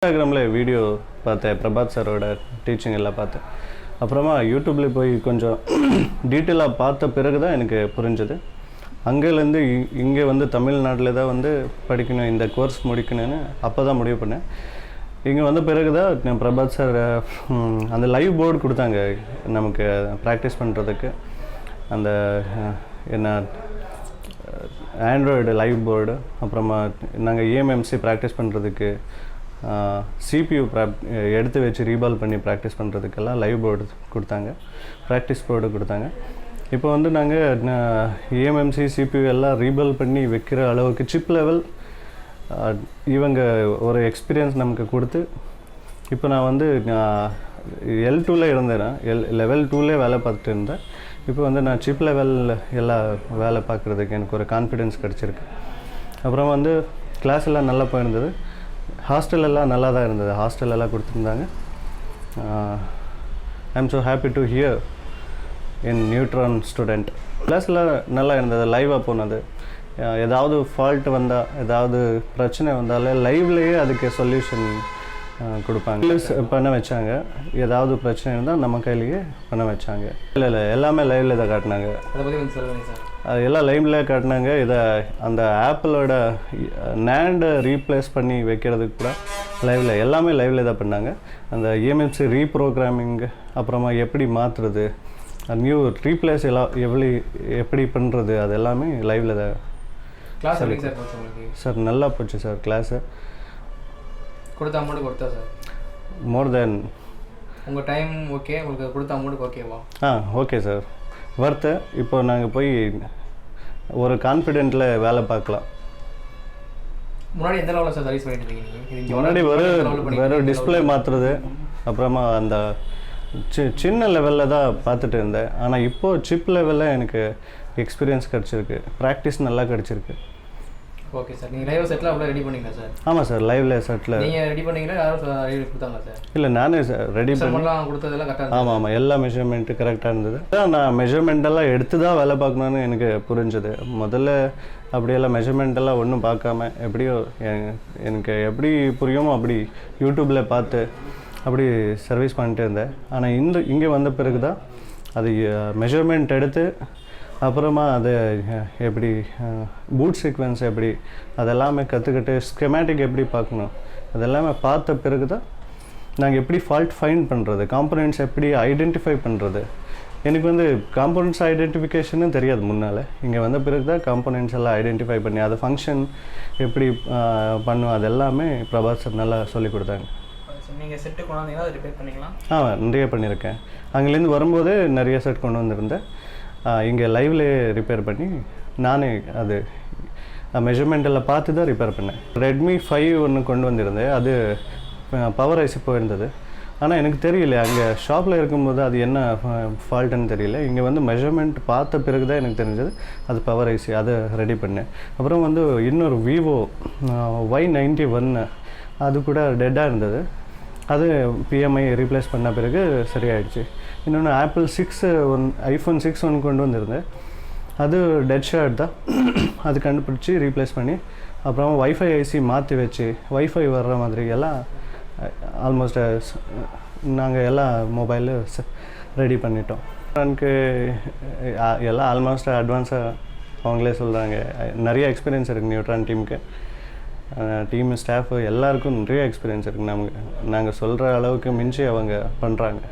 இன்ஸ்டாகிராமில் வீடியோ பார்த்தேன், பிரபாத் சாரோட டீச்சிங் எல்லாம் பார்த்தேன். அப்புறமா யூடியூப்லேயே போய் கொஞ்சம் டீட்டெயிலாக பார்த்த பிறகு தான் எனக்கு புரிஞ்சது. அங்கேருந்து இங்கே வந்து தமிழ்நாட்டில் தான் வந்து படிக்கணும், இந்த கோர்ஸ் முடிக்கணும்னு அப்போ தான் முடிவு பண்ணேன். இங்கே வந்த பிறகு தான் பிரபாத் சார் அந்த லைவ் போர்டு கொடுத்தாங்க நமக்கு ப்ராக்டிஸ் பண்ணுறதுக்கு. அந்த என்ன ஆண்ட்ராய்டு லைவ் போர்டு, அப்புறமா நாங்கள் EMMC ப்ராக்டிஸ் பண்ணுறதுக்கு, CPU எடுத்து வச்சு ரீபால் பண்ணி ப்ராக்டிஸ் பண்ணுறதுக்கெல்லாம் லைவ் போர்டு கொடுத்தாங்க, ப்ராக்டிஸ் போர்டு கொடுத்தாங்க. இப்போ வந்து நாங்கள் EMMC CPU எல்லாம் ரீபால் பண்ணி வைக்கிற அளவுக்கு சிப் லெவல் இவங்க ஒரு எக்ஸ்பீரியன்ஸ் நமக்கு கொடுத்து, இப்போ நான் வந்து L2ல் இருந்தேன்னா லெவல் 2லே வேலை பார்த்துட்டு இருந்தேன். இப்போ வந்து நான் சிப் லெவல் எல்லாம் வேலை பார்க்குறதுக்கு எனக்கு ஒரு கான்ஃபிடென்ஸ் கிடச்சிருக்கு. அப்புறம் வந்து கிளாஸ் எல்லாம் நல்லா போயிருந்தது. ஹாஸ்டல் எல்லாம் நல்லா தான் இருந்தது, ஹாஸ்டல் எல்லாம் கொடுத்துருந்தாங்க. I am so happy to here in neutron student. கிளாஸில் நல்லா இருந்தது, லைவாக போனது. ஏதாவது ஃபால்ட் வந்தால், ஏதாவது பிரச்சனை வந்தாலே லைவ்லேயே அதுக்கு சொல்யூஷன் கொடுப்பாங்க, பண்ண வச்சாங்க. ஏதாவது பிரச்சனை இருந்தால் நம்ம கையிலேயே பண்ண வச்சாங்க. இல்லை எல்லாமே லைவில் தான் காட்டினாங்க. அதை பற்றி கொஞ்சம் சொல்லுங்கள் சார். அது எல்லாம் லைவ்லேயே காட்டினாங்க. இதை அந்த ஆப்பிளோட நேண்டை ரீப்ளேஸ் பண்ணி வைக்கிறதுக்கு கூட லைவில், எல்லாமே லைவில் தான் பண்ணாங்க. அந்த EMMC ரீப்ரோக்ராமிங், அப்புறமா எப்படி மாற்றுறது, நியூ ரீப்ளேஸ் எல்லாம் எப்படி பண்ணுறது, அது எல்லாமே லைவில் தான். கிளாஸ் சார் நல்லா போச்சு சார் கிளாஸு. கொடுத்த அமௌண்ட் கொடுத்தா சார்? மோர் தென். உங்கள் டைம் ஓகே, உங்களுக்கு கொடுத்த அமௌண்ட்டுக்கு ஓகேவா? Okay sir, worth. இப்போ நாங்கள் போய் ஒரு கான்ஃபிடென்ட்டில் வேலை பார்க்கலாம். முன்னாடி எந்த லெவலில் சார் சர்வீஸ் பண்ணிட்டு இருக்கீங்க? முன்னாடி வெறும் டிஸ்பிளே மாற்றுறது, அப்புறமா அந்த சின்ன லெவலில் தான் பார்த்துட்டு இருந்தேன். ஆனால் இப்போது சிப் லெவலில் எனக்கு எக்ஸ்பீரியன்ஸ் கிடச்சிருக்கு, ப்ராக்டிஸ் நல்லா கிடச்சிருக்கு. Okay sir. நீங்கள் லைவ் செட்டில் அவ்வளோ ரெடி பண்ணிங்களா சார்? ஆமாம் சார், லைவ்ல செட்டில் நீங்கள் ரெடி பண்ணீங்களா, யாரும் ரெடி கொடுத்தாங்களா சார்? இல்லை, நானே சார் ரெடி பண்ணலாம். கொடுத்ததெல்லாம் கரெக்டாக? ஆமாம், எல்லா மெஷர்மெண்ட்டு கரெக்டாக இருந்தது. நான் மெஷர்மெண்ட்டெல்லாம் எடுத்து தான் வேலை பார்க்கணுன்னு எனக்கு புரிஞ்சுது. முதல்ல அப்படியெல்லாம் மெஷர்மெண்ட்டெல்லாம் ஒன்றும் பார்க்காம எப்படியோ எனக்கு எப்படி புரியுமோ அப்படி யூடியூப்பில் பார்த்து அப்படி சர்வீஸ் பண்ணிட்டு இருந்தேன். ஆனால் இங்கே வந்த பிறகு தான் அது மெஷர்மெண்ட் எடுத்து, அப்புறமா அதை எப்படி பூட் சீக்வன்ஸ் எப்படி அதெல்லாமே கற்றுக்கிட்டு, ஸ்கெமேட்டிக் எப்படி பார்க்கணும் அதெல்லாமே பார்த்த பிறகு தான் நாங்கள் எப்படி ஃபால்ட் ஃபைண்ட் பண்ணுறது, காம்போனன்ட்ஸ் எப்படி ஐடென்டிஃபை பண்ணுறது. எனக்கு வந்து காம்போனன்ட்ஸ் ஐடென்டிஃபிகேஷனும் தெரியாது முன்னால். இங்கே வந்த பிறகு தான் காம்போனன்ட்ஸ் எல்லாம் ஐடென்டிஃபை பண்ணி அது ஃபங்க்ஷன் எப்படி பண்ணும் அதெல்லாமே பிரபாத் சார் நல்லா சொல்லிக் கொடுத்தாங்க. நீங்கள் செட்டு கொண்டு வந்தீங்கன்னா அதை ரிப்பேர் பண்ணிக்கலாம்? நிறைய பண்ணியிருக்கேன். அங்கேருந்து வரும்போது நிறைய செட் கொண்டு வந்திருந்தேன். இங்கே லைவ்லேயே ரிப்பேர் பண்ணி நானே அது மெஷர்மெண்ட்டெல்லாம் பார்த்து தான் ரிப்பேர் பண்ணேன். Redmi 5 ஒன்று கொண்டு வந்திருந்தேன், அது பவர் ஐசி போயிருந்தது. ஆனால் எனக்கு தெரியல, அங்கே ஷாப்பில் இருக்கும்போது அது என்ன ஃபால்ட்டுன்னு தெரியல. இங்கே வந்து மெஷர்மெண்ட் பார்த்த பிறகு தான் எனக்கு தெரிஞ்சது அது பவர் ஐசி, அதை ரெடி பண்ணேன். அப்புறம் வந்து இன்னொரு Vivo Y91 அது கூட டெட்டாக இருந்தது, அது PMI ரீப்ளேஸ் பண்ண பிறகு சரியாயிடுச்சு. இன்னொன்று Apple 6 iPhone 6 ஒன்று கொண்டு வந்திருந்தேன், அது டெட் ஷாட் தான். அது கண்டுபிடிச்சி ரீப்ளேஸ் பண்ணி, அப்புறம் வைஃபை ஐசி மாற்றி வச்சு வைஃபை வர்ற மாதிரி எல்லாம் ஆல்மோஸ்ட் நாங்கள் எல்லாம் மொபைலு ரெடி பண்ணிட்டோம். எனக்கு எல்லாம் ஆல்மோஸ்ட் அட்வான்ஸாக அவங்களே சொல்கிறாங்க. நிறைய எக்ஸ்பீரியன்ஸ் இருக்குது நியூட்ரான் டீமுக்கு, டீம் ஸ்டாஃபு எல்லாருக்கும் நிறைய எக்ஸ்பீரியன்ஸ் இருக்குது. நாங்கள் சொல்கிற அளவுக்கு மிஞ்சி அவங்க பண்ணுறாங்க.